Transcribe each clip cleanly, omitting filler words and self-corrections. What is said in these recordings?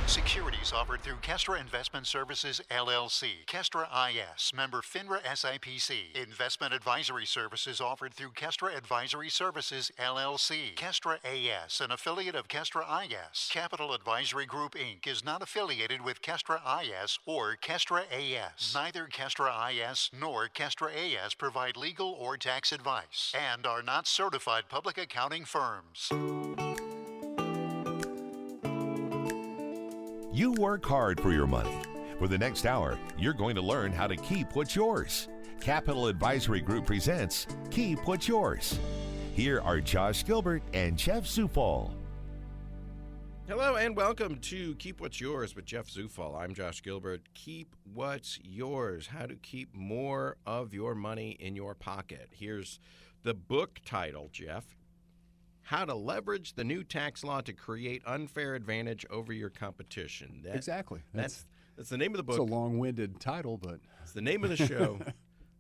Securities offered through Kestra Investment Services, LLC. Kestra IS, member FINRA SIPC. Investment advisory services offered through Kestra Advisory Services, LLC. Kestra AS, an affiliate of Kestra IS. Capital Advisory Group, Inc. is not affiliated with Kestra IS or Kestra AS. Neither Kestra IS nor Kestra AS provide legal or tax advice and are not certified public accounting firms. You work hard for your money. For the next hour, you're going to learn how to keep what's yours. Capital Advisory Group presents Keep What's Yours. Here are Josh Gilbert and Jeff Zufall. Hello and welcome to Keep What's Yours with Jeff Zufall. I'm Josh Gilbert. Keep what's yours. How to keep more of your money in your pocket. Here's the book title, Jeff. How to Leverage the New Tax Law to Create Unfair Advantage Over Your Competition. Exactly. That's the name of the book. It's a long-winded title, but... It's the name of the show.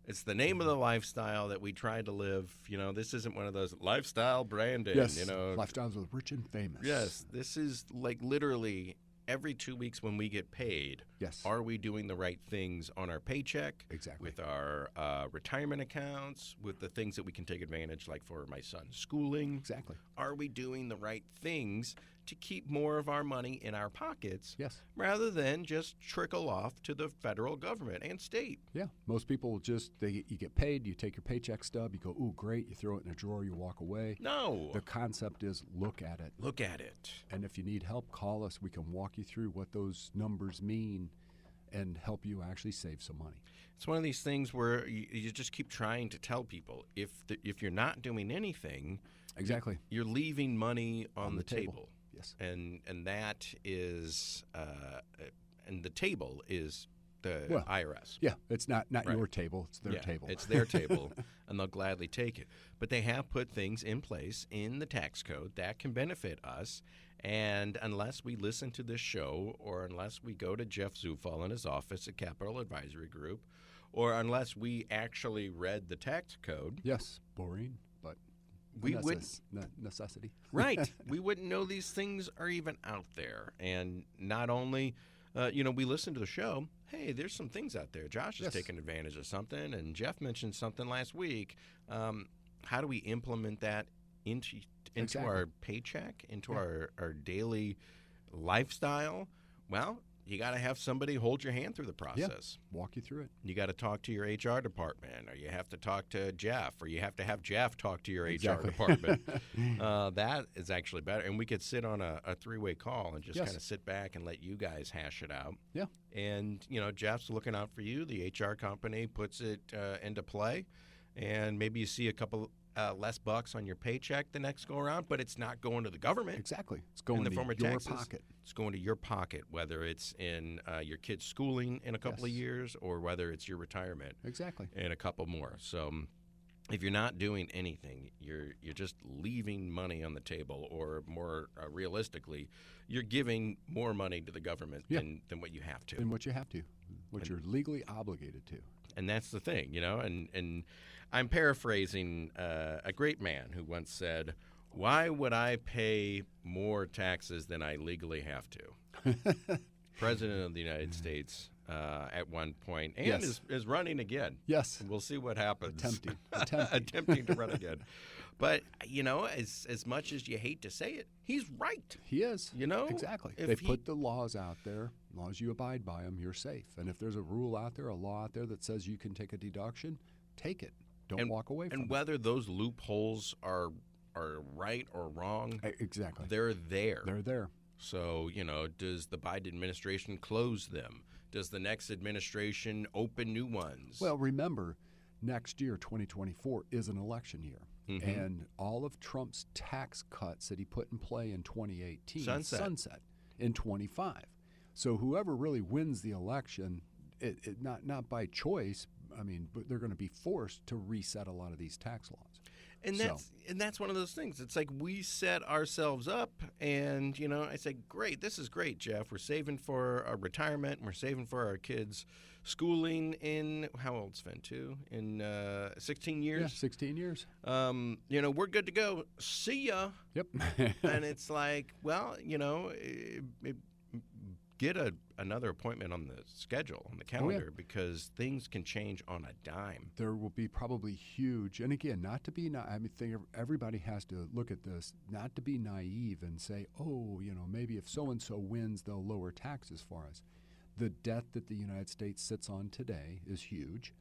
It's the name of the lifestyle that we try to live. You know, this isn't one of those lifestyle branding. Yes, you know, lifestyles with rich and famous. Yes, this is like literally every 2 weeks when we get paid. Yes. Are we doing the right things on our paycheck? Exactly. With our retirement accounts, with the things that we can take advantage, like for my son's schooling. Exactly. Are we doing the right things to keep more of our money in our pockets? Yes. Rather than just trickle off to the federal government and state. Yeah. Most people just, you get paid, you take your paycheck stub, you go, ooh, great, you throw it in a drawer, you walk away. No. The concept is look at it. Look at it. And if you need help, call us. We can walk you through what those numbers mean and help you actually save some money. It's one of these things where you just keep trying to tell people if you're not doing anything, exactly, you're leaving money on the table. Yes, and that is and the table is the IRS. Yeah, it's not right. Your table; it's their table. It's their table, and they'll gladly take it. But they have put things in place in the tax code that can benefit us. And unless we listen to this show, or unless we go to Jeff Zufall in his office at Capital Advisory Group, or unless we actually read the tax code. Yes, boring, but we wouldn't necessity. Right. We wouldn't know these things are even out there. And not only, we listen to the show. Hey, there's some things out there. Josh is taking advantage of something, and Jeff mentioned something last week. How do we implement that into our paycheck, into our daily lifestyle? Well, you got to have somebody hold your hand through the process. Yeah, walk you through it. You got to talk to your HR department, or you have to talk to Jeff, or you have to have Jeff talk to your HR department. That is actually better. And we could sit on a three-way call and just kind of sit back and let you guys hash it out. Yeah. And, Jeff's looking out for you. The HR company puts it into play, and maybe you see a couple less bucks on your paycheck the next go around, but it's not going to the government. Exactly. It's going in the form of your taxes. pocket. It's going to your pocket, whether it's in your kid's schooling in a couple of years, or whether it's your retirement. Exactly. In a couple more. So if you're not doing anything, you're just leaving money on the table, or more realistically, you're giving more money to the government than what you have to. Than what you have to, what you're legally obligated to. And that's the thing, and I'm paraphrasing a great man who once said, "Why would I pay more taxes than I legally have to?" President of the United States at one point, and is running again. Yes. We'll see what happens. Attempting to run again. But, as much as you hate to say it, he's right. He is. Exactly. They put the laws out there. As long as you abide by them, you're safe. And if there's a rule out there, a law out there that says you can take a deduction, take it. Don't walk away from it. And whether those loopholes are right or wrong, exactly, they're there. They're there. So, does the Biden administration close them? Does the next administration open new ones? Well, remember, next year, 2024, is an election year. Mm-hmm. And all of Trump's tax cuts that he put in play in 2018 sunset in 25. So whoever really wins the election, not by choice, but they're going to be forced to reset a lot of these tax laws. And that's one of those things. It's like we set ourselves up, and I say, great, this is great, Jeff. We're saving for our retirement, and we're saving for our kids' schooling in how old's Finn too? In 16 years. Yeah, 16 years. We're good to go. See ya. Yep. And it's like, well, get another appointment on the schedule, on the calendar, because things can change on a dime. There will be probably huge, and again, not to be, I think everybody has to look at this, not to be naive and say, oh, maybe if so-and-so wins, they'll lower taxes for us. The debt that the United States sits on today is huge,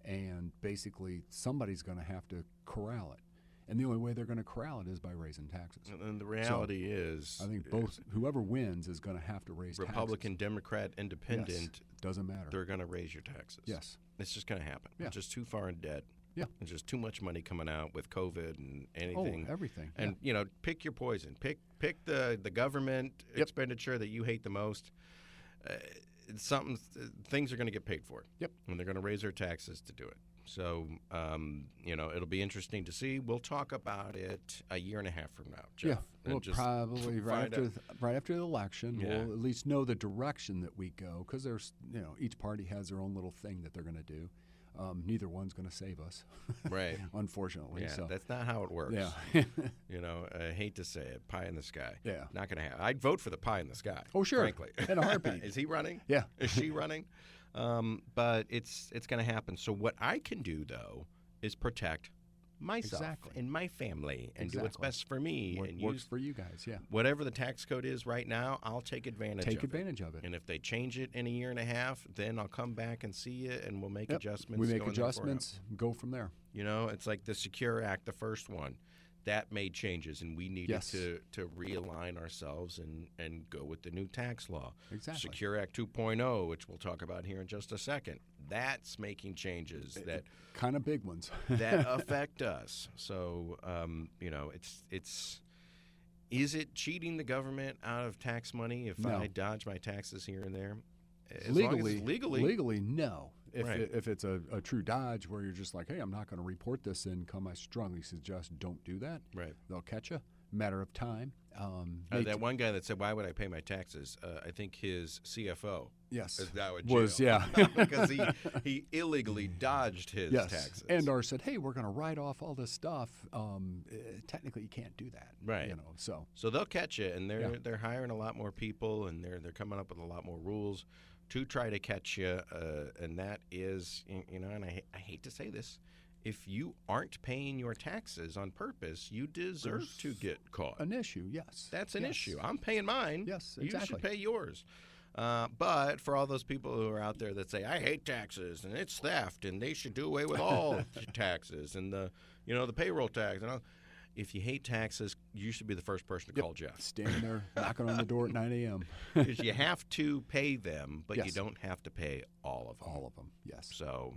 and basically somebody's going to have to corral it. And the only way they're going to corral it is by raising taxes. And the reality is, I think whoever wins is going to have to raise Republican, taxes. Democrat, Independent. Yes, doesn't matter. They're going to raise your taxes. Yes. It's just going to happen. Yeah. It's just too far in debt. Yeah. There's just too much money coming out with COVID and anything. Oh, everything. And, pick your poison. Pick the government expenditure that you hate the most. Things are going to get paid for. Yep. And they're going to raise their taxes to do it. So, it'll be interesting to see. We'll talk about it a year and a half from now, Jeff. Yeah, we'll probably right after the election, we'll at least know the direction that we go, because there's, each party has their own little thing that they're going to do. Neither one's going to save us, right? Unfortunately, yeah, so that's not how it works. Yeah, I hate to say it, pie in the sky. Yeah, not going to happen. I'd vote for the pie in the sky. Oh, sure, frankly, in a heartbeat. Is he running? Yeah, is she running? But it's going to happen. So what I can do though is protect myself and my family and do what's best for me. What works for you guys, yeah. Whatever the tax code is right now, I'll take advantage of it. And if they change it in a year and a half, then I'll come back and see you, and we'll make adjustments. We make adjustments, go from there. It's like the Secure Act, the first one. That made changes, and we needed to realign ourselves and go with the new tax law. Exactly. Secure Act 2.0, which we'll talk about here in just a second. That's making changes that kind of big ones that affect us. So, is it cheating the government out of tax money if I dodge my taxes here and there? Legally, no. If it's a true dodge where you're just like, hey, I'm not going to report this income, I strongly suggest don't do that. Right. They'll catch you. Matter of time. That one guy that said, why would I pay my taxes? I think his CFO was jail. Because he illegally dodged his taxes. And/or said, hey, we're going to write off all this stuff. Technically, you can't do that. Right. So they'll catch you, and they're hiring a lot more people, and they're coming up with a lot more rules to try to catch you, and that is, and I hate to say this, if you aren't paying your taxes on purpose, you deserve to get caught. An issue, yes. That's an issue. I'm paying mine. Yes, exactly. You should pay yours. But for all those people who are out there that say, I hate taxes, and it's theft, and they should do away with all taxes, and the payroll tax, and all. If you hate taxes, you should be the first person to call Jeff. Standing there knocking on the door at 9 a.m. Because you have to pay them, but you don't have to pay all of them. All of them, yes. So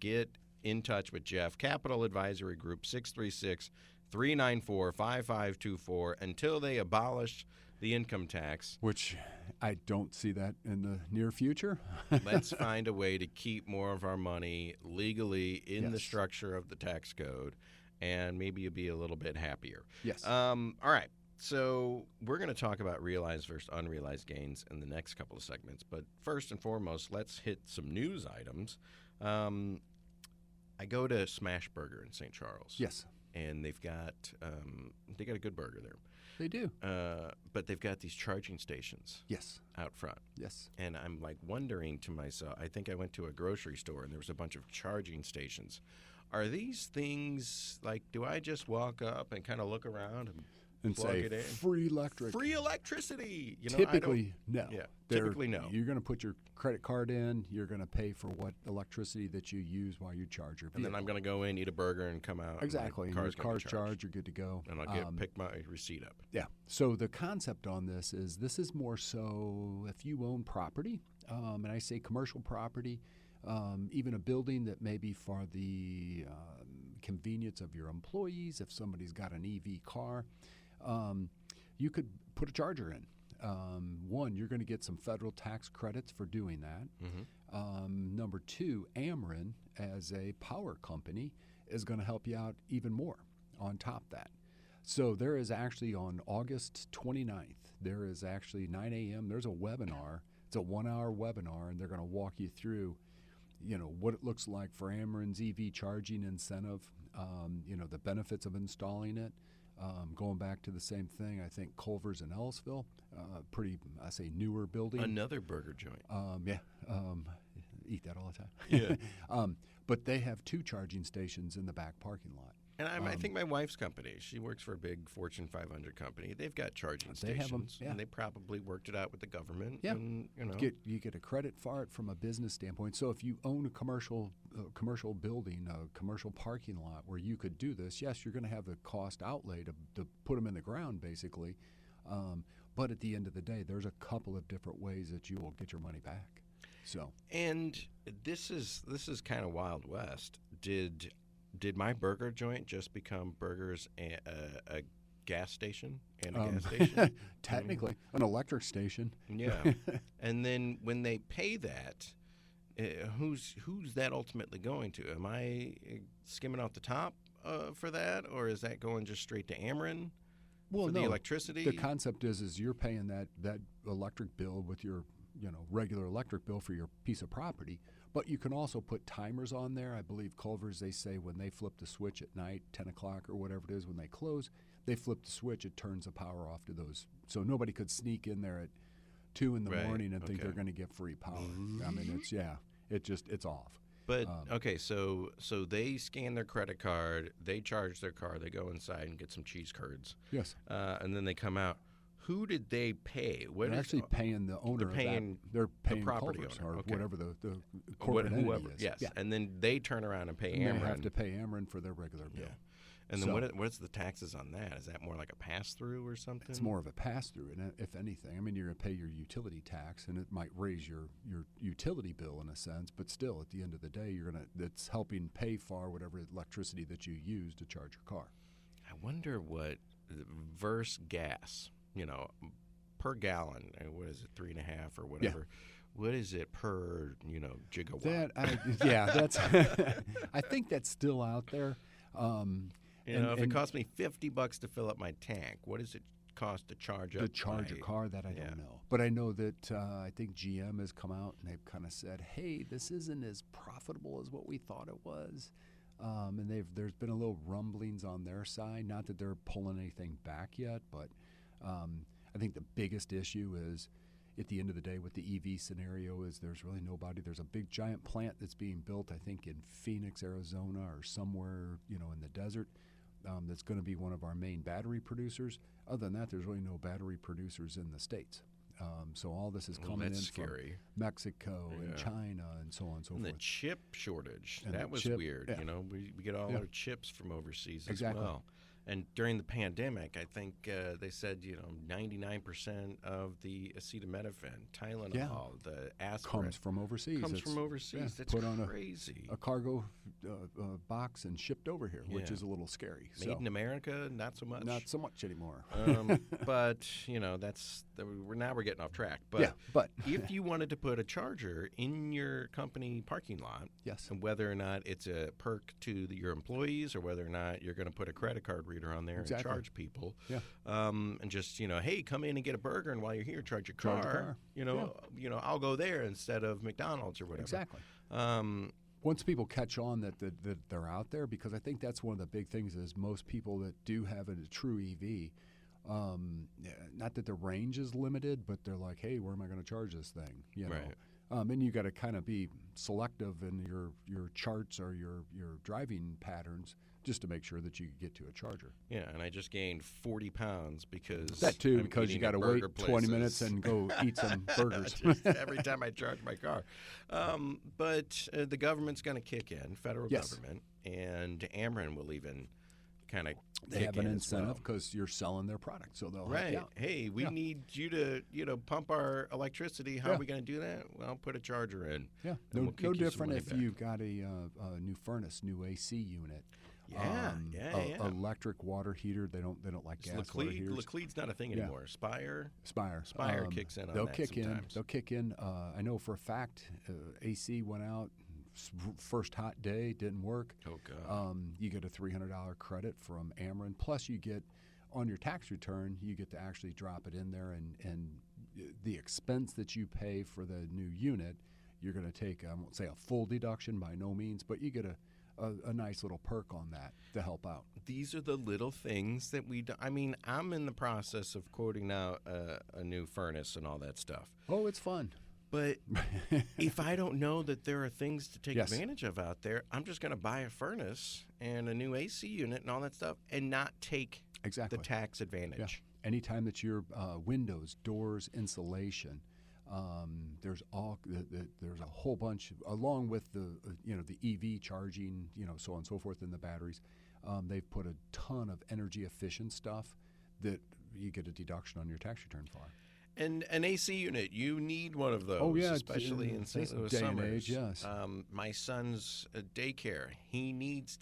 get in touch with Jeff. Capital Advisory Group, 636-394-5524, until they abolish the income tax. Which I don't see that in the near future. Let's find a way to keep more of our money legally in the structure of the tax code, and maybe you'll be a little bit happier. Yes. All right. So we're going to talk about realized versus unrealized gains in the next couple of segments. But first and foremost, let's hit some news items. I go to Smash Burger in St. Charles. Yes. And they've got a good burger there. They do. But they've got these charging stations. Yes. Out front. Yes. And I'm like wondering to myself, I think I went to a grocery store and there was a bunch of charging stations. Are these things like, do I just walk up and kind of look around and plug say it in? Free electricity? Typically, no. Yeah, typically no. You're going to put your credit card in. You're going to pay for what electricity that you use while you charge your vehicle. And then I'm going to go in, eat a burger, and come out. Exactly. And your car's charged. You're good to go. And I'll pick my receipt up. Yeah. So the concept on this is more so if you own property, and I say commercial property, even a building that may be for the convenience of your employees. If somebody's got an EV car, you could put a charger in. One, you're going to get some federal tax credits for doing that. Mm-hmm. Number two, Ameren, as a power company, is going to help you out even more on top of that. So there is actually on August 29th, there is actually 9 a.m., there's a webinar. It's a 1-hour webinar, and they're going to walk you through what it looks like for Ameren's EV charging incentive, the benefits of installing it, Going back to the same thing, I think Culver's in Ellisville, pretty, I say, newer building. Another burger joint. Eat that all the time. Yeah. But they have 2 charging stations in the back parking lot. And I think my wife's company, she works for a big Fortune 500 company. They've got charging stations. Have them, and they probably worked it out with the government. Yeah. And, You get a credit for it from a business standpoint. So if you own a commercial building, a commercial parking lot where you could do this, yes, you're going to have the cost outlay to put them in the ground, basically. But at the end of the day, there's a couple of different ways that you will get your money back. So. And this is kind of Wild West. Did my burger joint just become burgers a gas station and a gas station? Technically, an electric station. Yeah. And then when they pay that, who's that ultimately going to? Am I skimming off the top for that, or is that going just straight to Ameren for the electricity? The concept is you're paying that electric bill with your regular electric bill for your piece of property. But you can also put timers on there. I believe Culver's, they say when they flip the switch at night, 10 o'clock or whatever it is, when they close, they flip the switch, it turns the power off to those. So nobody could sneak in there at 2 in the morning and think they're going to get free power. I mean, it's off. But, so they scan their credit card, they charge their car, they go inside and get some cheese curds. Yes. And then they come out. Who did they pay? They're actually paying the owner. They're paying the property Culver's owner, or whatever the corporate entity is. Yes, yeah. And then they turn around and pay Ameren. They have to pay Ameren for their regular bill. Yeah. And then what's the taxes on that? Is that more like a pass-through or something? It's more of a pass-through, and if anything, I mean, you're going to pay your utility tax, and it might raise your utility bill in a sense, but still, at the end of the day, it's helping pay for whatever electricity that you use to charge your car. I wonder what versus gas, per gallon, what is it, 3.5 or whatever? Yeah. What is it per, gigawatt? That's. I think that's still out there. If it costs me $50 to fill up my tank, what does it cost to charge up? To charge a car, that I don't know. But I know that I think GM has come out and they've kind of said, "Hey, this isn't as profitable as what we thought it was." And there's been a little rumblings on their side. Not that they're pulling anything back yet, but. I think the biggest issue is, at the end of the day, with the EV scenario, is there's really nobody. There's a big giant plant that's being built, I think, in Phoenix, Arizona, or somewhere, in the desert. That's going to be one of our main battery producers. Other than that, there's really no battery producers in the States. So all this is coming in from Mexico and China and so on and so forth. And the chip shortage, and that was weird. Yeah. We get all our chips from overseas as exactly. well. And during the pandemic, I think they said 99% of the acetaminophen, Tylenol, the aspirin comes from overseas. That's put on crazy. A cargo box and shipped over here, which is a little scary. Made in America, not so much. Not so much anymore. But we're getting off track. But if you wanted to put a charger in your company parking lot, yes, and whether or not it's a perk to your employees or whether or not you're going to put a credit card reader on there and charge people, and just hey, come in and get a burger, and while you're here, charge your car. I'll go there instead of McDonald's or whatever. Exactly. Once people catch on that they're out there, because I think that's one of the big things is most people that do have a true EV, not that the range is limited, but they're like, hey, where am I going to charge this thing? Right. And you got to kind of be selective in your charts or your driving patterns, just to make sure that you get to a charger. Yeah, and I just gained 40 pounds because because you got to wait 20 minutes and go eat some burgers. Every time I charge my car. But the government's going to kick in, federal government, and Ameren will even kind of they have an incentive because you're selling their product, so they'll help you out. Hey, we need you to pump our electricity. How are we going to do that? Well, put a charger in. Yeah, no different if you've got a new furnace, new AC unit. Electric water heater. They don't like gas water heaters. Laclede's not a thing anymore. Spire kicks in on they'll that kick sometimes. They'll kick in. I know for a fact AC went out first hot day, didn't work. Oh God. You get a $300 credit from Ameren. Plus you get on your tax return, you get to actually drop it in there, and the expense that you pay for the new unit, you're going to take, I won't say a full deduction by no means, but you get a a nice little perk on that to help out. These are the little things that we do. I mean, I'm in the process of quoting now a new furnace and all that stuff. Oh, it's fun. But if I don't know that there are things to take advantage of out there, I'm just going to buy a furnace and a new AC unit and all that stuff and not take the tax advantage. Yeah. Anytime that your windows, doors, insulation, there's a whole bunch, along with the EV charging, so on and so forth in the batteries. They've put a ton of energy efficient stuff that you get a deduction on your tax return for. And an AC unit, you need one of those, especially in St. Louis summers. Age, yes. My son's daycare,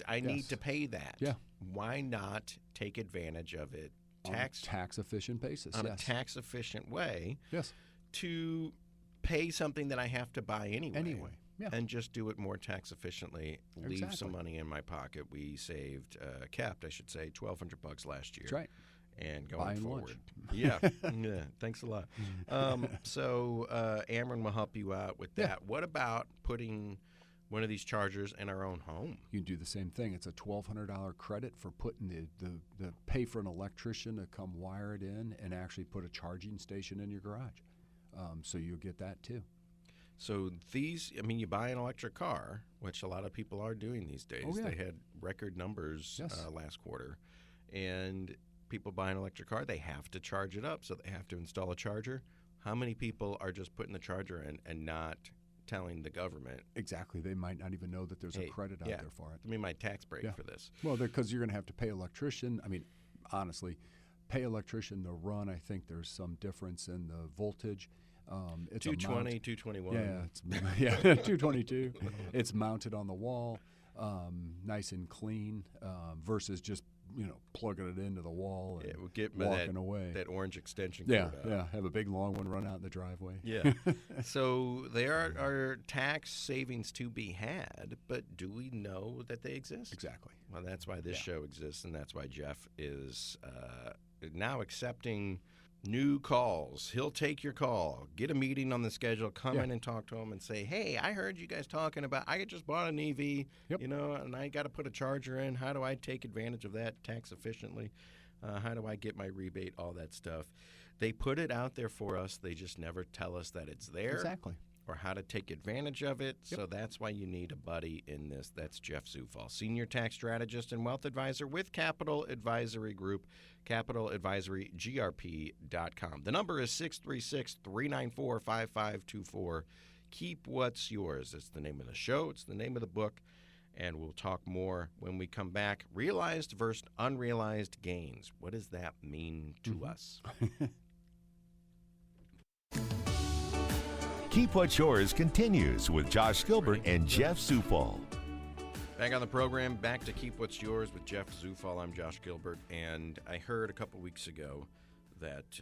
I need to pay that. Yeah. Why not take advantage of it on a tax efficient basis? On a tax efficient way. Yes. To pay something that I have to buy anyway. Yeah. And just do it more tax efficiently. Leave some money in my pocket. We saved, capped, I should say, $1,200 last year. That's right. And going Buying forward. Lunch. Yeah. Thanks a lot. So Ameren will help you out with that. What about putting one of these chargers in our own home? You can do the same thing. It's a $1,200 credit for putting the pay for an electrician to come wire it in and actually put a charging station in your garage. So you'll get that too. So you buy an electric car, which a lot of people are doing these days. Oh, yeah. They had record numbers last quarter. And people buy an electric car, they have to charge it up, so they have to install a charger. How many people are just putting the charger in and not telling the government? Exactly. They might not even know that there's a credit out there for it. Give me my tax break for this. Well, because you're going to have to pay electrician. I mean, honestly, pay electrician to run. I think there's some difference in the voltage. It's 220, 221. Yeah, 222. It's mounted on the wall, nice and clean, versus just plugging it into the wall and walking away. That orange extension cord out. Yeah. Have a big long one run out in the driveway. Yeah. So there are tax savings to be had, but do we know that they exist? Exactly. Well, that's why this show exists, and that's why Jeff is now accepting new calls. He'll take your call, get a meeting on the schedule, come in and talk to him and say, hey, I heard you guys talking about, I just bought an EV, and I got to put a charger in. How do I take advantage of that tax efficiently? How do I get my rebate? All that stuff. They put it out there for us. They just never tell us that it's there. Exactly. Or how to take advantage of it. So that's why you need a buddy in this. That's Jeff Zufall, Senior Tax Strategist and Wealth Advisor with Capital Advisory Group, CapitalAdvisoryGrp.com. The number is 636-394-5524. Keep what's yours. It's the name of the show. It's the name of the book. And we'll talk more when we come back. Realized versus unrealized gains. What does that mean to us? Keep What's Yours continues with Josh Gilbert and Jeff Zufall. Back on the program, back to Keep What's Yours with Jeff Zufall. I'm Josh Gilbert, and I heard a couple weeks ago that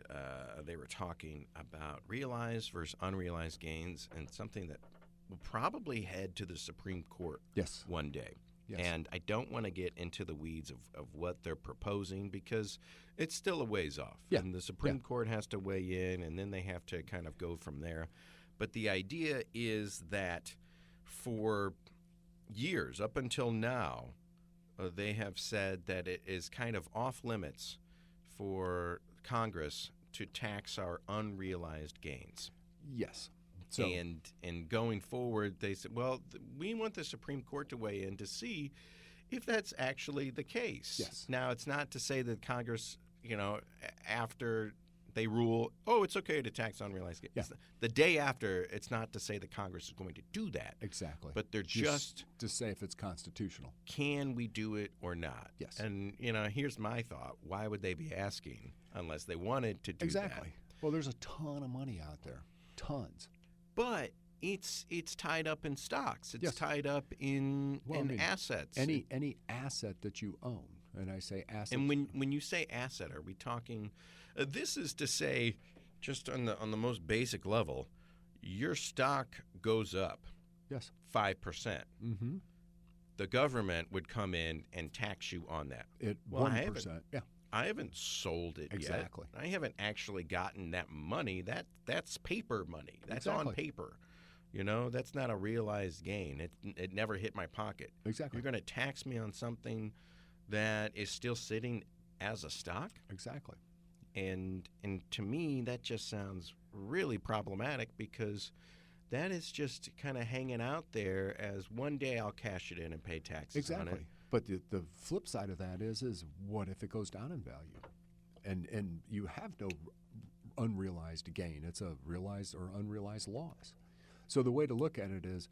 they were talking about realized versus unrealized gains and something that will probably head to the Supreme Court one day. Yes. And I don't want to get into the weeds of what they're proposing because it's still a ways off. Yeah. And the Supreme Court has to weigh in, and then they have to kind of go from there. But the idea is that for years, up until now, they have said that it is kind of off limits for Congress to tax our unrealized gains. Yes. So, and going forward, they said, well, we want the Supreme Court to weigh in to see if that's actually the case. Yes. Now, it's not to say that Congress, after they rule, it's okay to tax unrealized gains. Yeah. The day after, it's not to say that Congress is going to do that. Exactly. But they're just to say if it's constitutional. Can we do it or not? Yes. And, here's my thought. Why would they be asking unless they wanted to do that? Exactly. Well, there's a ton of money out there. Tons. But it's tied up in stocks. It's tied up in assets. Any asset that you own. And I say asset. And when you say asset, are we talking this is to say, just on the most basic level, your stock goes up 5%. Mm-hmm. The government would come in and tax you on that. 1%. I haven't sold it yet. I haven't actually gotten that money. That's paper money. That's on paper. That's not a realized gain. It never hit my pocket. Exactly. You're going to tax me on something that is still sitting as a stock? Exactly. And to me, that just sounds really problematic, because that is just kind of hanging out there as one day I'll cash it in and pay taxes on it. But the flip side of that is what if it goes down in value? And you have no unrealized gain. It's a realized or unrealized loss. So the way to look at it is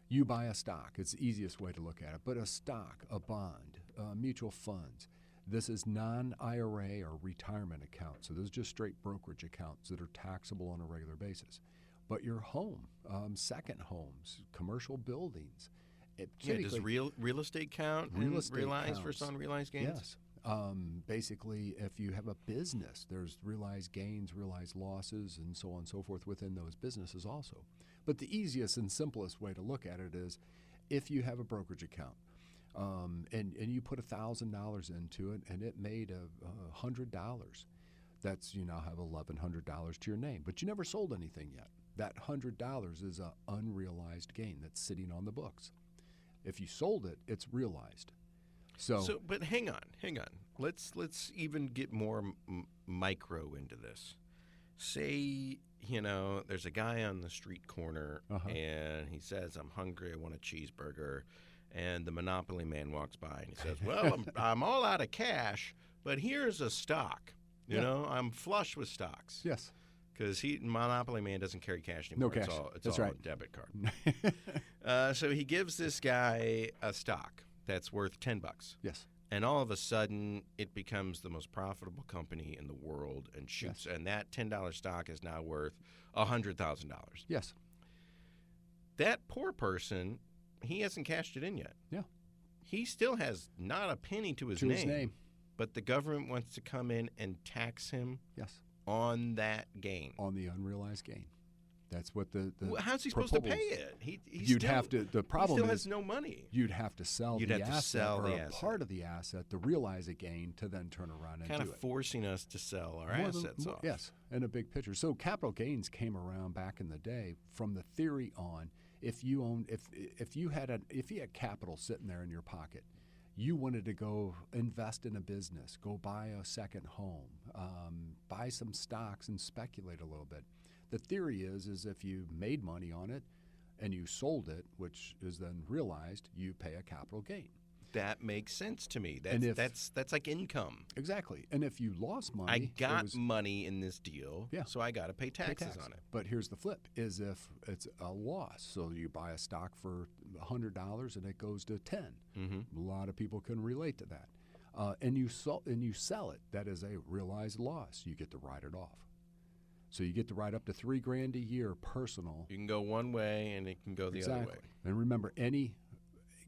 you buy a stock. It's the easiest way to look at it. But a stock, a bond, mutual funds, this is non-IRA or retirement accounts. So those are just straight brokerage accounts that are taxable on a regular basis. But your home, second homes, commercial buildings. Does real estate count in realized versus unrealized gains? Yes. Basically, if you have a business, there's realized gains, realized losses, and so on and so forth within those businesses also. But the easiest and simplest way to look at it is if you have a brokerage account and you put $1,000 into it and it made $100, that's you now have $1,100 to your name. But you never sold anything yet. That $100 is an unrealized gain that's sitting on the books. If you sold it, it's realized. So but hang on. Let's even get more micro into this. Say, there's a guy on the street corner and he says, "I'm hungry, I want a cheeseburger." And the Monopoly man walks by and he says, "Well, I'm all out of cash, but here's a stock. I'm flush with stocks." Yes. Because Monopoly man doesn't carry cash anymore. No cash. It's all a debit card. So he gives this guy a stock that's worth $10. Yes. And all of a sudden, it becomes the most profitable company in the world and shoots. Yes. And that $10 stock is now worth $100,000. Yes. That poor person, he hasn't cashed it in yet. Yeah. He still has not a penny to his name. But the government wants to come in and tax him. Yes. On that gain. On the unrealized gain. That's what the how's he supposed to pay it? The problem still is has no money. You'd have to sell the asset or a part of the asset to realize a gain to then turn around and kind of forcing us to sell our assets off. Yes, in a big picture. So capital gains came around back in the day from the theory on if you had capital sitting there in your pocket, you wanted to go invest in a business, go buy a second home, buy some stocks and speculate a little bit. The theory is if you made money on it and you sold it, which is then realized, you pay a capital gain. That makes sense to me. That's like income. Exactly. And if you lost money, I got money in this deal, so I got to pay taxes on it. But here's the flip: is if it's a loss, so you buy a stock for $100 and it goes to $10. Mm-hmm. A lot of people can relate to that. And you sell it. That is a realized loss. You get to write it off. So you get to write up to $3,000 a year personal. You can go one way and it can go the other way. And remember, any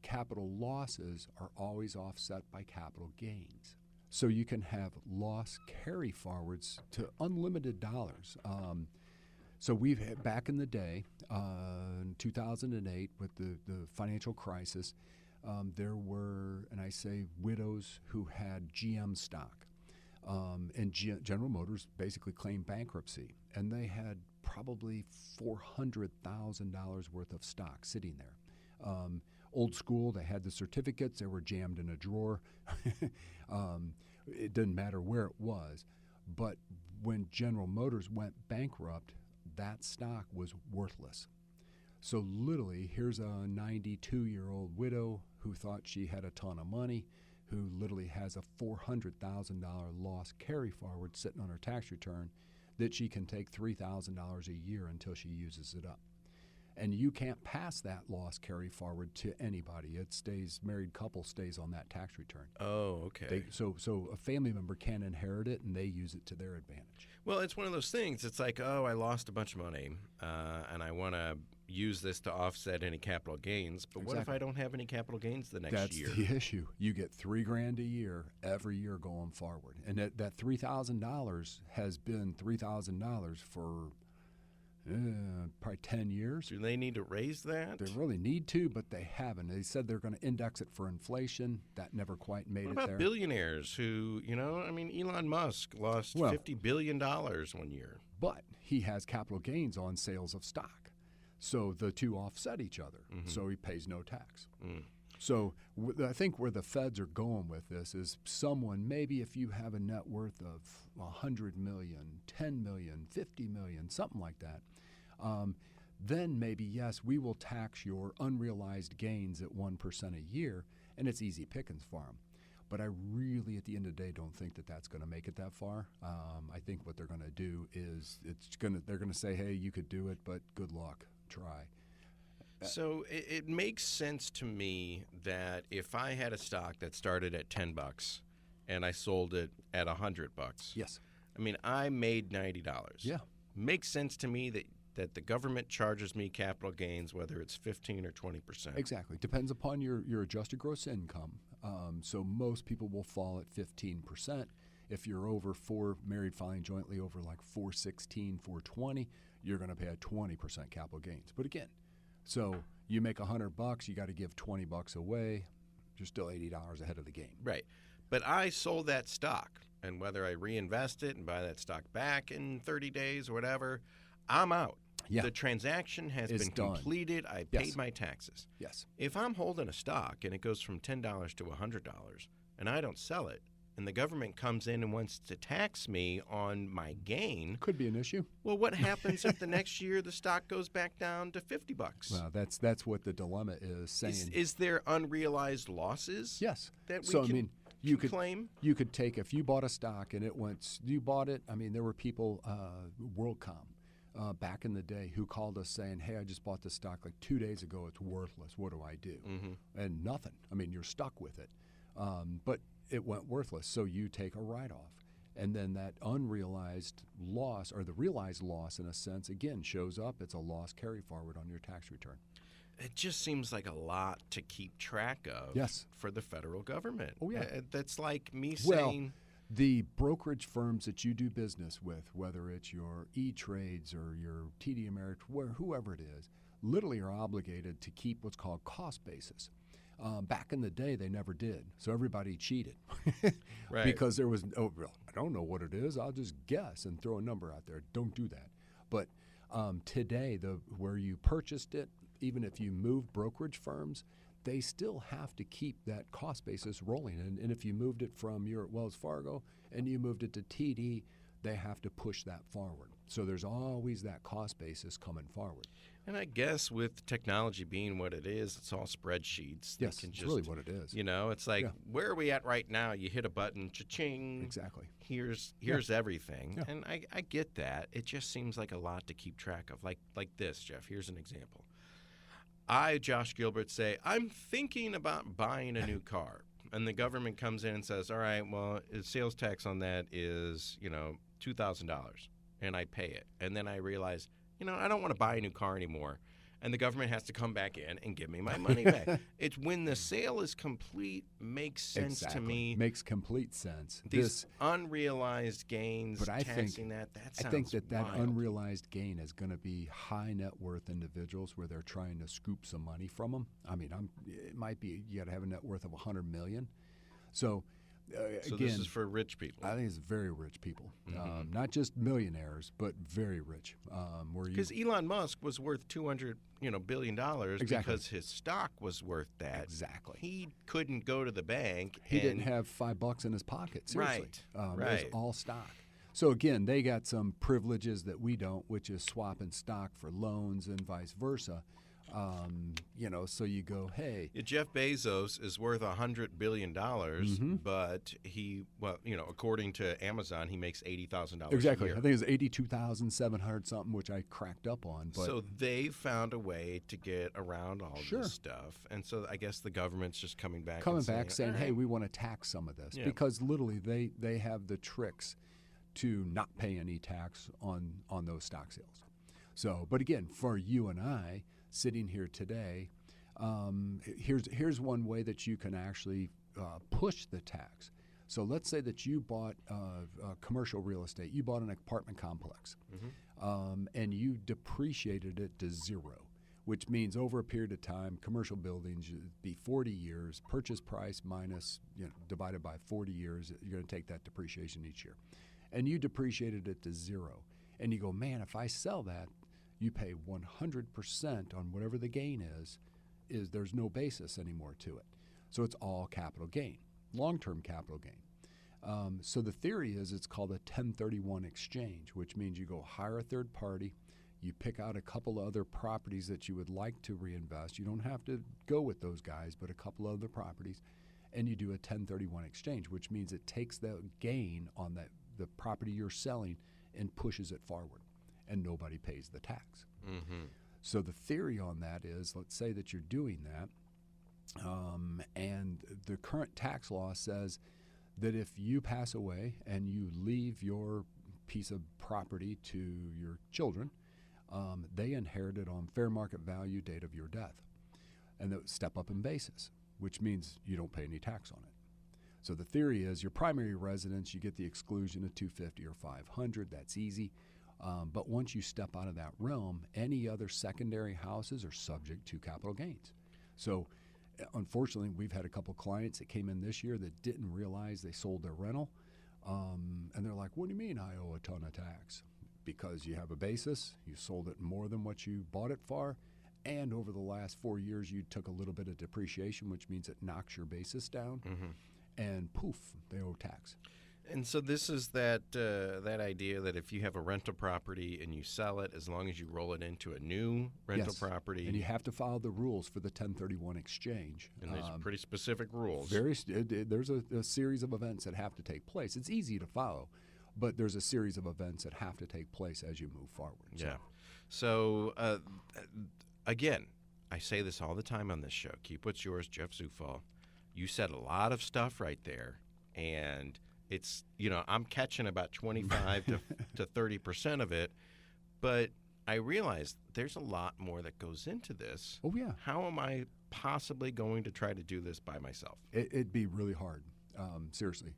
capital losses are always offset by capital gains. So you can have loss carry forwards to unlimited dollars. So we've had, back in the day, in 2008 with the financial crisis, there were, and I say widows who had GM stock. And General Motors basically claimed bankruptcy, and they had probably $400,000 worth of stock sitting there. Old school, they had the certificates, they were jammed in a drawer. It didn't matter where it was. But when General Motors went bankrupt, that stock was worthless. So literally, here's a 92-year-old widow who thought she had a ton of money, who literally has a $400,000 loss carry forward sitting on her tax return that she can take $3,000 a year until she uses it up. And you can't pass that loss carry forward to anybody. It stays, married couple stays on that tax return. Oh, okay. So a family member can inherit it, and they use it to their advantage. Well, it's one of those things. It's like, I lost a bunch of money, and I want to use this to offset any capital gains. But what if I don't have any capital gains the next year? That's the issue. You get $3,000 a year every year going forward, and that $3,000 has been $3,000 for probably 10 years. Do they need to raise that? They really need to, but they haven't. They said they're going to index it for inflation. That never quite made it there. What about billionaires who, Elon Musk lost $50 billion one year. But he has capital gains on sales of stock. So the two offset each other. Mm-hmm. So he pays no tax. Mm. So I think where the feds are going with this is someone, maybe if you have a net worth of 100 million, 10 million, 50 million, something like that, then maybe, yes, we will tax your unrealized gains at 1% a year, and it's easy pickings for them. But I really, at the end of the day, don't think that that's going to make it that far. I think what they're going to do is they're going to say, hey, you could do it, but good luck, try. So it makes sense to me that if I had a stock that started at $10 and I sold it at $100, yes, I mean, I made $90. Yeah, makes sense to me that the government charges me capital gains, whether it's 15 or 20%. Exactly. Depends upon your adjusted gross income. So most people will fall at 15%. If you're over married filing jointly over like 416, 420, you're going to pay a 20% capital gains. But again, so you make $100, you got to give $20 away. You're still $80 ahead of the game. Right. But I sold that stock, and whether I reinvest it and buy that stock back in 30 days or whatever, I'm out. Yeah. The transaction has been done. Completed. I paid my taxes. Yes. If I'm holding a stock and it goes from $10 to $100 and I don't sell it, and the government comes in and wants to tax me on my gain, could be an issue. Well, what happens if the next year the stock goes back down to $50? Well, that's what the dilemma is saying. Is there unrealized losses? Yes. That we so can, I mean, you could claim. You could take, if you bought a stock and you bought it. I mean, there were people, WorldCom, back in the day, who called us saying, "Hey, I just bought this stock like 2 days ago. It's worthless. What do I do?" Mm-hmm. And nothing. I mean, you're stuck with it. But it went worthless. So you take a write-off. And then that unrealized loss, or the realized loss in a sense, again, shows up. It's a loss carry forward on your tax return. It just seems like a lot to keep track of for the federal government. Oh, yeah. That's like me saying... The brokerage firms that you do business with, whether it's your E-Trades or your TD Ameritrade, whoever it is, literally are obligated to keep what's called cost basis. Back in the day, they never did, so everybody cheated. Right. Because there was, I don't know what it is, I'll just guess and throw a number out there. Don't do that. But today, where you purchased it, even if you move brokerage firms, they still have to keep that cost basis rolling. And if you moved it from your Wells Fargo and you moved it to TD, they have to push that forward. So there's always that cost basis coming forward. And I guess with technology being what it is, it's all spreadsheets. Yes, it's really what it is. You know, it's like, where are we at right now? You hit a button, cha-ching. Exactly. Here's everything. Yeah. And I get that. It just seems like a lot to keep track of. Like this, Jeff. Here's an example. I, Josh Gilbert, say, I'm thinking about buying a new car. And the government comes in and says, all right, well, the sales tax on that is, $2,000. And I pay it. And then I realize, I don't want to buy a new car anymore. And the government has to come back in and give me my money back. It's when the sale is complete, makes sense to me. Makes complete sense. These unrealized gains, but I think that sounds I think that wild. Unrealized gain is going to be high net worth individuals where they're trying to scoop some money from them. I mean, it might be you got to have a net worth of $100 million. So again, this is for rich people. I think it's very rich people, not just millionaires, but very rich. Because Elon Musk was worth $200 billion because his stock was worth that. Exactly. He couldn't go to the bank. He didn't have $5 in his pocket. Seriously. Right. It was all stock. So again, they got some privileges that we don't, which is swapping stock for loans and vice versa. So you go, hey. Jeff Bezos is worth $100 billion, but according to Amazon, he makes $80,000 exactly. a year. I think it's $82,700 something, which I cracked up on. But so they found a way to get around all this stuff. And so I guess the government's just coming back saying, hey, we want to tax some of this. Yeah. Because literally they have the tricks to not pay any tax on those stock sales. So, but again, for you and I, sitting here today, here's one way that you can actually push the tax. So let's say that you bought commercial real estate. You bought an apartment complex, and you depreciated it to zero, which means over a period of time, commercial buildings be 40 years, purchase price minus divided by 40 years. You're going to take that depreciation each year, and you depreciated it to zero. And you go, man, if I sell that, you pay 100% on whatever the gain is there's no basis anymore to it. So it's all capital gain, long-term capital gain. So the theory is it's called a 1031 exchange, which means you go hire a third party, you pick out a couple of other properties that you would like to reinvest. You don't have to go with those guys, but a couple of other properties, and you do a 1031 exchange, which means it takes the gain on the property you're selling and pushes it forward, and nobody pays the tax. Mm-hmm. So the theory on that is, let's say that you're doing that, and the current tax law says that if you pass away and you leave your piece of property to your children, they inherit it on fair market value date of your death. And they step up in basis, which means you don't pay any tax on it. So the theory is your primary residence, you get the exclusion of $250 or $500. That's easy. But once you step out of that realm, any other secondary houses are subject to capital gains. So unfortunately, we've had a couple clients that came in this year that didn't realize they sold their rental. And they're like, what do you mean I owe a ton of tax? Because you have a basis, you sold it more than what you bought it for, and over the last 4 years you took a little bit of depreciation, which means it knocks your basis down, and poof, they owe tax. And so this is that idea that if you have a rental property and you sell it, as long as you roll it into a new rental property. And you have to follow the rules for the 1031 exchange. And there's pretty specific rules. There's a series of events that have to take place. It's easy to follow, but there's a series of events that have to take place as you move forward. Yeah. So, again, I say this all the time on this show. Keep what's yours, Jeff Zufall. You said a lot of stuff right there, and it's, I'm catching about 25 to 30% of it, but I realize there's a lot more that goes into this. Oh, yeah. How am I possibly going to try to do this by myself? It'd be really hard, seriously,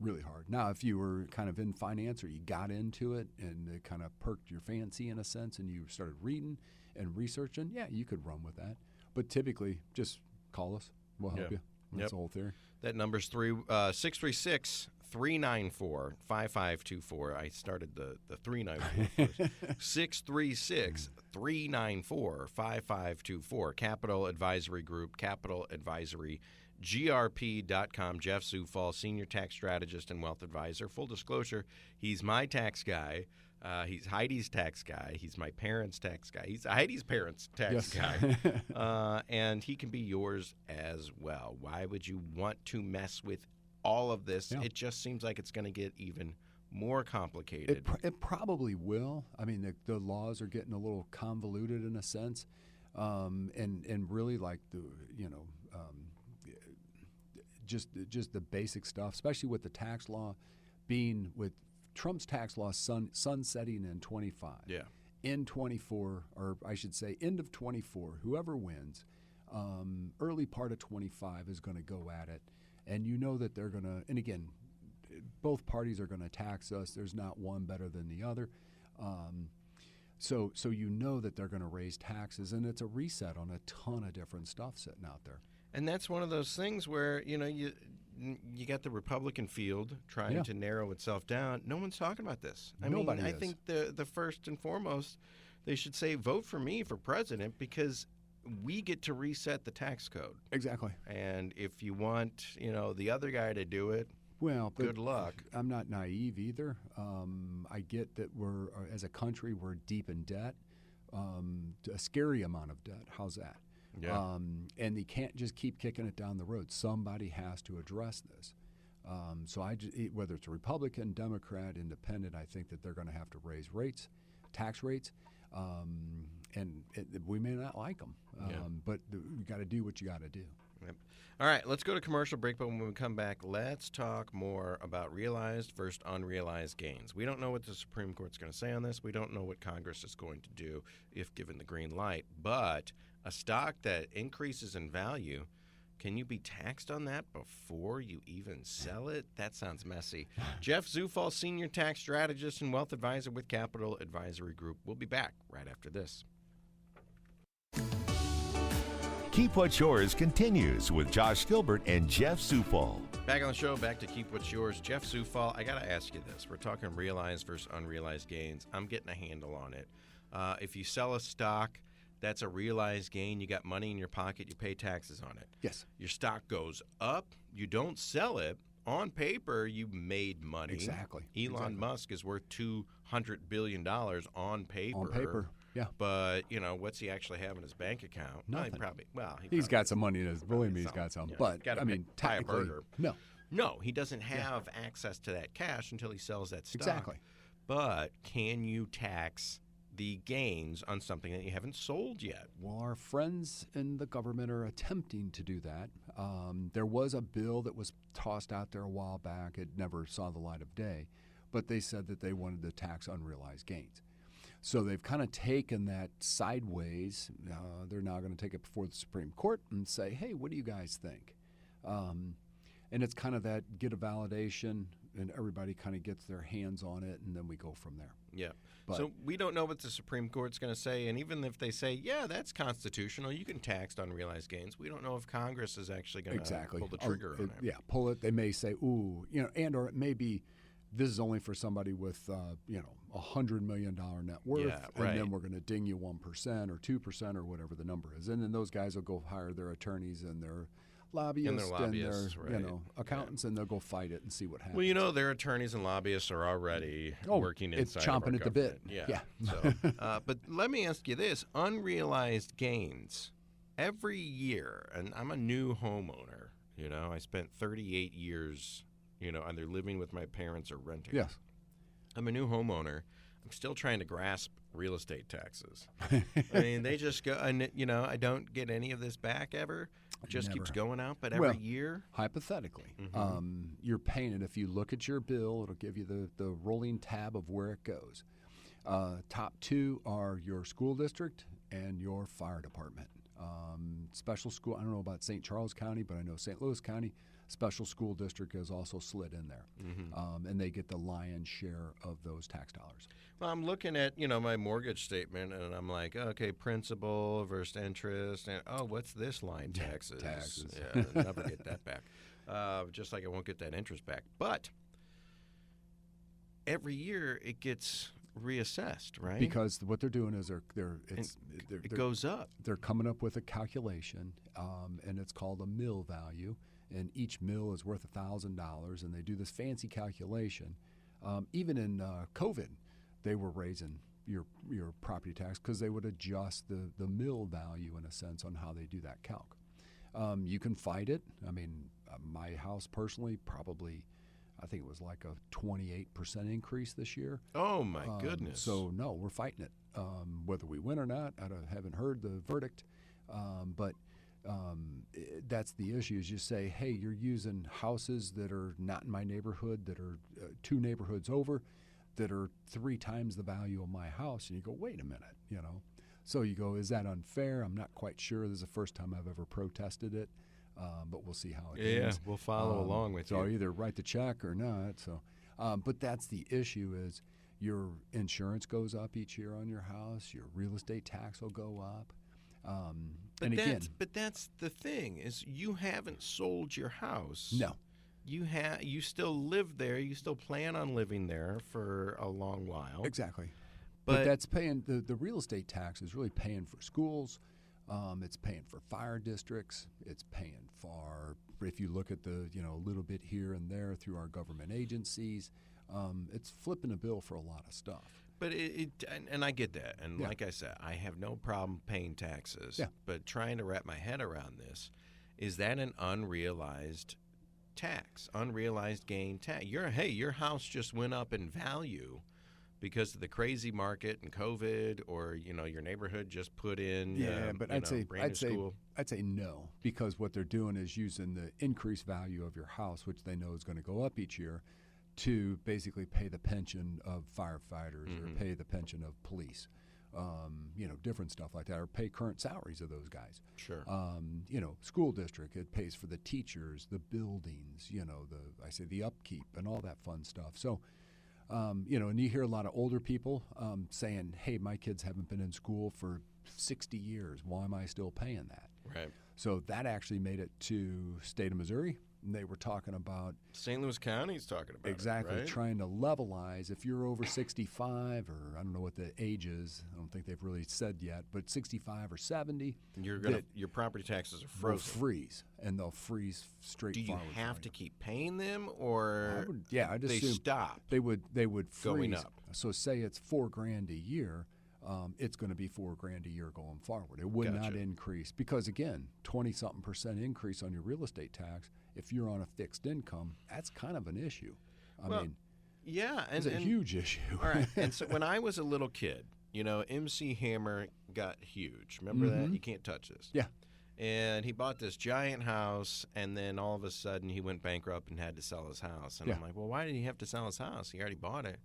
really hard. Now, if you were kind of in finance or you got into it and it kind of perked your fancy in a sense and you started reading and researching, yeah, you could run with that. But typically, just call us. We'll help you. That's the whole theory. That number's 636-394-5524. I started the 394 first. 636-394-5524. Capital Advisory Group, CapitalAdvisoryGrp.com. Jeff Zufall, Senior Tax Strategist and Wealth Advisor. Full disclosure, he's my tax guy. He's Heidi's tax guy. He's my parents' tax guy. He's Heidi's parents' tax guy. And he can be yours as well. Why would you want to mess with all of this? Yeah. It just seems like it's going to get even more complicated. It probably will. I mean, the laws are getting a little convoluted in a sense. And really like just the basic stuff, especially with the tax law being with Trump's tax law sunsetting in 25. Yeah. In 24, or I should say end of 24, whoever wins, early part of 25 is going to go at it. And you know that they're going to, and again, both parties are going to tax us. There's not one better than the other. So you know that they're going to raise taxes, and it's a reset on a ton of different stuff sitting out there. And that's one of those things where, you got the Republican field trying to narrow itself down. No one's talking about this. I think the first and foremost, they should say, vote for me for president because we get to reset the tax code. Exactly. And if you want, the other guy to do it, well, good luck. I'm not naive either. I get that as a country, we're deep in debt, a scary amount of debt. How's that? Yeah. And they can't just keep kicking it down the road. Somebody has to address this. So whether it's a Republican, Democrat, Independent, I think that they're going to have to raise tax rates, and we may not like them, but you got to do what you got to do. Yep. All right, let's go to commercial break, but when we come back, let's talk more about realized versus unrealized gains. We don't know what the Supreme Court's going to say on this. We don't know what Congress is going to do if given the green light, but a stock that increases in value, can you be taxed on that before you even sell it? That sounds messy. Jeff Zufall, Senior Tax Strategist and Wealth Advisor with Capital Advisory Group. We'll be back right after this. Keep What's Yours continues with Josh Gilbert and Jeff Zufall. Back on the show, back to Keep What's Yours. Jeff Zufall, I got to ask you this. We're talking realized versus unrealized gains. I'm getting a handle on it. If you sell a stock, that's a realized gain. You got money in your pocket, you pay taxes on it. Yes. Your stock goes up, you don't sell it. On paper, you made money. Exactly. Elon Musk is worth $200 billion on paper. On paper, yeah. But, what's he actually have in his bank account? Nothing. He's got some money in his, believe me, he's got some. But, technically, no. No, he doesn't have access to that cash until he sells that stock. Exactly. But can you tax the gains on something that you haven't sold yet? Well, our friends in the government are attempting to do that. There was a bill that was tossed out there a while back. It never saw the light of day. But they said that they wanted to tax unrealized gains. So they've kind of taken that sideways. They're now going to take it before the Supreme Court and say, hey, what do you guys think? And it's kind of that get a validation, and everybody kind of gets their hands on it, and then we go from there. Yeah. But, so we don't know what the Supreme Court's going to say, and even if they say, yeah, that's constitutional, you can tax unrealized gains, we don't know if Congress is actually going to pull the trigger on it. Yeah, pull it. They may say, ooh, and or it may be this is only for somebody with, $100 million net worth, and then we're going to ding you 1% or 2% or whatever the number is. And then those guys will go hire their attorneys and their lobbyists and their accountants, and they'll go fight it and see what happens. Well, their attorneys and lobbyists are already working inside. It's chomping at the bit. Yeah. So, but let me ask you this: unrealized gains every year, and I'm a new homeowner. I spent 38 years, either living with my parents or renting. Yes. I'm a new homeowner. I'm still trying to grasp real estate taxes. I mean, they just go, and I don't get any of this back ever. It just keeps going out, but every year? Hypothetically, you're paying it. If you look at your bill, it'll give you the rolling tab of where it goes. Top two are your school district and your fire department. Special school, I don't know about St. Charles County, but I know St. Louis County, special school district is also slid in there. And they get the lion's share of those tax dollars. Well, I'm looking at, my mortgage statement, and I'm like, okay, principal versus interest, and what's this line? Taxes. Yeah, I'll never get that back. Just like I won't get that interest back. But every year it gets reassessed, right? Because what they're doing is it goes up. They're coming up with a calculation, and it's called a mill value, and each mill is worth $1,000, and they do this fancy calculation. Even in COVID, they were raising your property tax because they would adjust the mill value in a sense on how they do that calc. You can fight it. I mean, my house personally probably, I think it was like a 28% increase this year. Oh my goodness! So no, we're fighting it. Whether we win or not, I haven't heard the verdict. But that's the issue. Is you say, hey, you're using houses that are not in my neighborhood, that are 2 neighborhoods over, that are 3 times the value of my house, and you go, wait a minute, So you go, is that unfair? I'm not quite sure. This is the first time I've ever protested it, but we'll see how it ends. Yeah, we'll follow along with you. So either write the check or not. So, but that's the issue is your insurance goes up each year on your house. Your real estate tax will go up. But that's the thing is you haven't sold your house. No. You still live there. You still plan on living there for a long while. Exactly. But that's paying the real estate tax is really paying for schools. It's paying for fire districts. It's paying for, if you look at the a little bit here and there through our government agencies, it's flipping a bill for a lot of stuff. But and I get that. And like I said, I have no problem paying taxes. Yeah. But trying to wrap my head around this, is that an unrealized tax, unrealized gain tax? Your house just went up in value because of the crazy market and COVID, or your neighborhood just put in but I'd say school. I'd say no, because what they're doing is using the increased value of your house, which they know is going to go up each year, to basically pay the pension of firefighters or pay the pension of police. Different stuff like that, or pay current salaries of those guys. Sure. School district, it pays for the teachers, the buildings, the upkeep and all that fun stuff. So, and you hear a lot of older people saying, hey, my kids haven't been in school for 60 years. Why am I still paying that? Right. So that actually made it to state of Missouri, and they were talking about St. Louis County's talking about exactly it, right? trying to levelize. If you're over 65, or I don't know what the age is, I don't think they've really said yet, but 65 or 70, your property taxes are will frozen. freeze, and they'll freeze straight Do you forward. have to keep paying them, or I'd they assume stop? They would freeze. Going up. So say it's $4,000 a year. It's going to be $4,000 a year going forward. It would not increase because, again, 20-something% increase on your real estate tax. If you're on a fixed income, that's kind of an issue. I mean, yeah, it's a huge issue. All right, and so when I was a little kid, MC Hammer got huge. Remember that? You can't touch this. Yeah. And he bought this giant house, and then all of a sudden he went bankrupt and had to sell his house. And I'm like, well, why did he have to sell his house? He already bought it.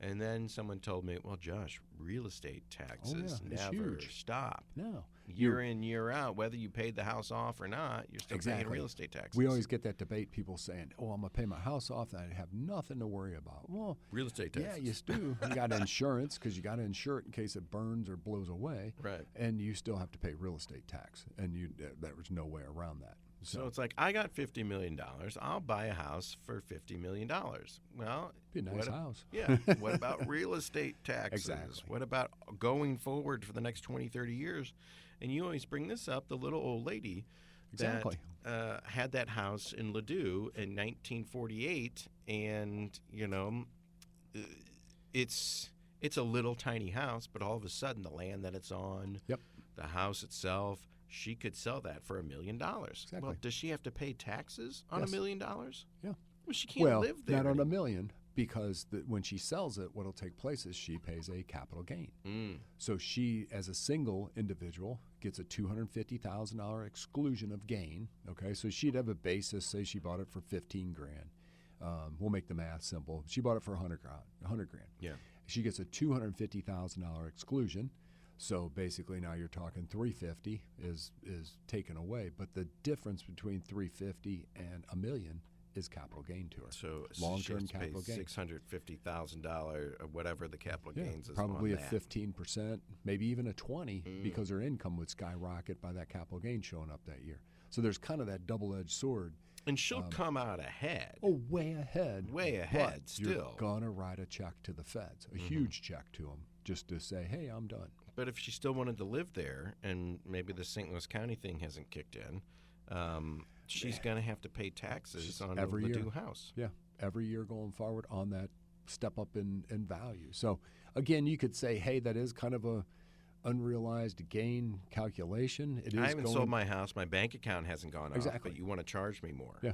And then someone told me, well, Josh, real estate taxes never stop. No. Year in, year out, whether you paid the house off or not, you're still paying real estate taxes. We always get that debate, people saying, I'm going to pay my house off and I have nothing to worry about. Well, real estate taxes. Yeah, you do. You got insurance because you got to insure it in case it burns or blows away. Right. And you still have to pay real estate tax. And there was no way around that. So it's like, I got $50 million. I'll buy a house for $50 million. Well, be a nice house. Yeah. What about real estate taxes? Exactly. What about going forward for the next 20, 30 years? And you always bring this up, the little old lady that had that house in Ladue in 1948. And, it's a little tiny house, but all of a sudden the land that it's on, the house itself, she could sell that for $1 million. Exactly. Well, does she have to pay taxes on $1 million? Yeah. Well, she can't live there. Not on $1 million, because when she sells it, what'll take place is she pays a capital gain. So she, as a single individual, gets a $250,000 exclusion of gain. Okay, so she'd have a basis. Say she bought it for $15,000. We'll make the math simple. She bought it for $100,000. Yeah. She gets a $250,000 exclusion. So basically now you're talking $350 is taken away, but the difference between $350 and $1 million is capital gain to her. So long-term capital gain, $650,000 or whatever the capital gains is. Probably on a 15%, maybe even a 20%, because her income would skyrocket by that capital gain showing up that year. So there's kind of that double-edged sword. And she'll come out ahead. Oh, way ahead. Way ahead. Still, you're gonna write a check to the feds, a huge check to them, just to say, hey, I'm done. But if she still wanted to live there, and maybe the St. Louis County thing hasn't kicked in, she's going to have to pay taxes on the Ladue house. Yeah, every year going forward on that step up in value. So, again, you could say, hey, that is kind of a unrealized gain calculation. It is. I haven't sold my house. My bank account hasn't gone up, but you want to charge me more. Yeah,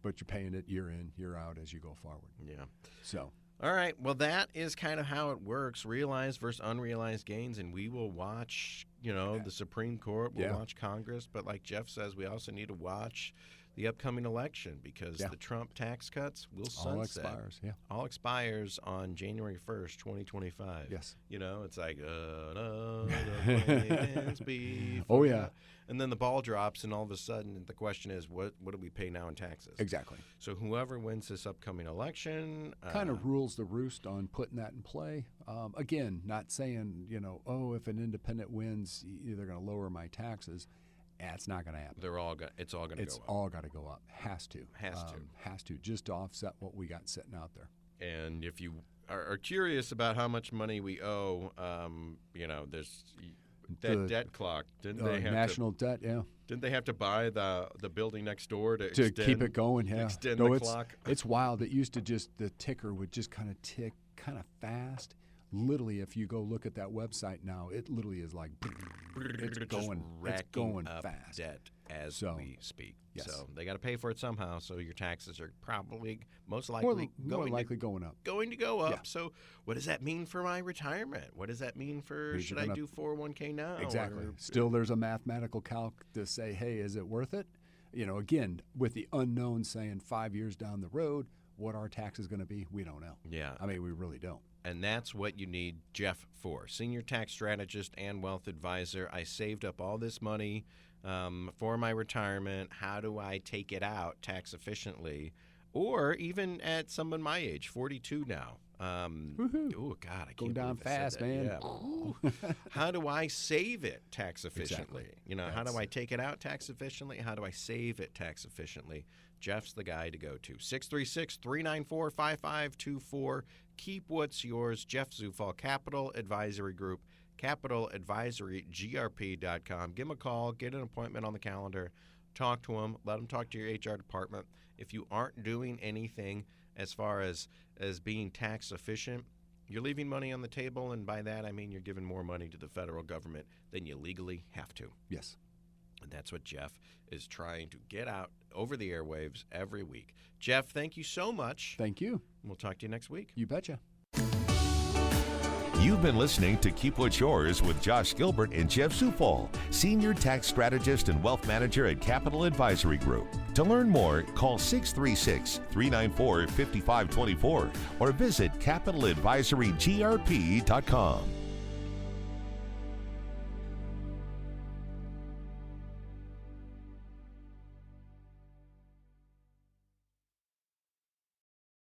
but you're paying it year in, year out as you go forward. Yeah. So. All right. Well, that is kind of how it works, realized versus unrealized gains. And we will watch, the Supreme Court. We'll watch Congress. But like Jeff says, we also need to watch the upcoming election because the Trump tax cuts will sunset. All expires on January 1st, 2025. Yes. It's like, oh, yeah. And then the ball drops, and all of a sudden the question is, what do we pay now in taxes? Exactly. So whoever wins this upcoming election kind of rules the roost on putting that in play. Again, not saying, if an independent wins, they're going to lower my taxes. It's not going to happen. It's all going to go up. It's all got to go up. Has to. Has to, just to offset what we got sitting out there. And if you are curious about how much money we owe, there's that debt clock. Didn't they have national debt? Yeah. Didn't they have to buy the building next door to keep it going? Yeah. Extend the clock. It's wild. It used to the ticker would just kind of tick kind of fast. Literally, if you go look at that website now, it literally is like it's going up fast. Debt as we speak. Yes. So they got to pay for it somehow. So your taxes are probably most likely going up. Going to go up. Yeah. So what does that mean for my retirement? What does that mean for should I do 401k now? Exactly. Still, there's a mathematical calc to say, hey, is it worth it? Again, with the unknown saying 5 years down the road, what our tax is going to be, we don't know. Yeah. I mean, we really don't. And that's what you need Jeff for. Senior tax strategist and wealth advisor. I saved up all this money for my retirement. How do I take it out tax efficiently? Or even at someone my age, 42 now. Oh God, I can't Going down believe I said fast, that. man. Yeah. Ooh. How do I save it tax efficiently? Exactly. How do I take it out tax efficiently? How do I save it tax efficiently? Jeff's the guy to go to. 636-394-5524. Keep what's yours. Jeff Zufall, Capital Advisory Group, CapitalAdvisoryGrp.com. Give him a call. Get an appointment on the calendar. Talk to him. Let him talk to your HR department. If you aren't doing anything as far as being tax efficient, you're leaving money on the table, and by that I mean you're giving more money to the federal government than you legally have to. Yes. And that's what Jeff is trying to get out over the airwaves every week. Jeff, thank you so much. Thank you. We'll talk to you next week. You betcha. You've been listening to Keep What's Yours with Josh Gilbert and Jeff Zufall, Senior Tax Strategist and Wealth Manager at Capital Advisory Group. To learn more, call 636-394-5524 or visit CapitalAdvisoryGrp.com.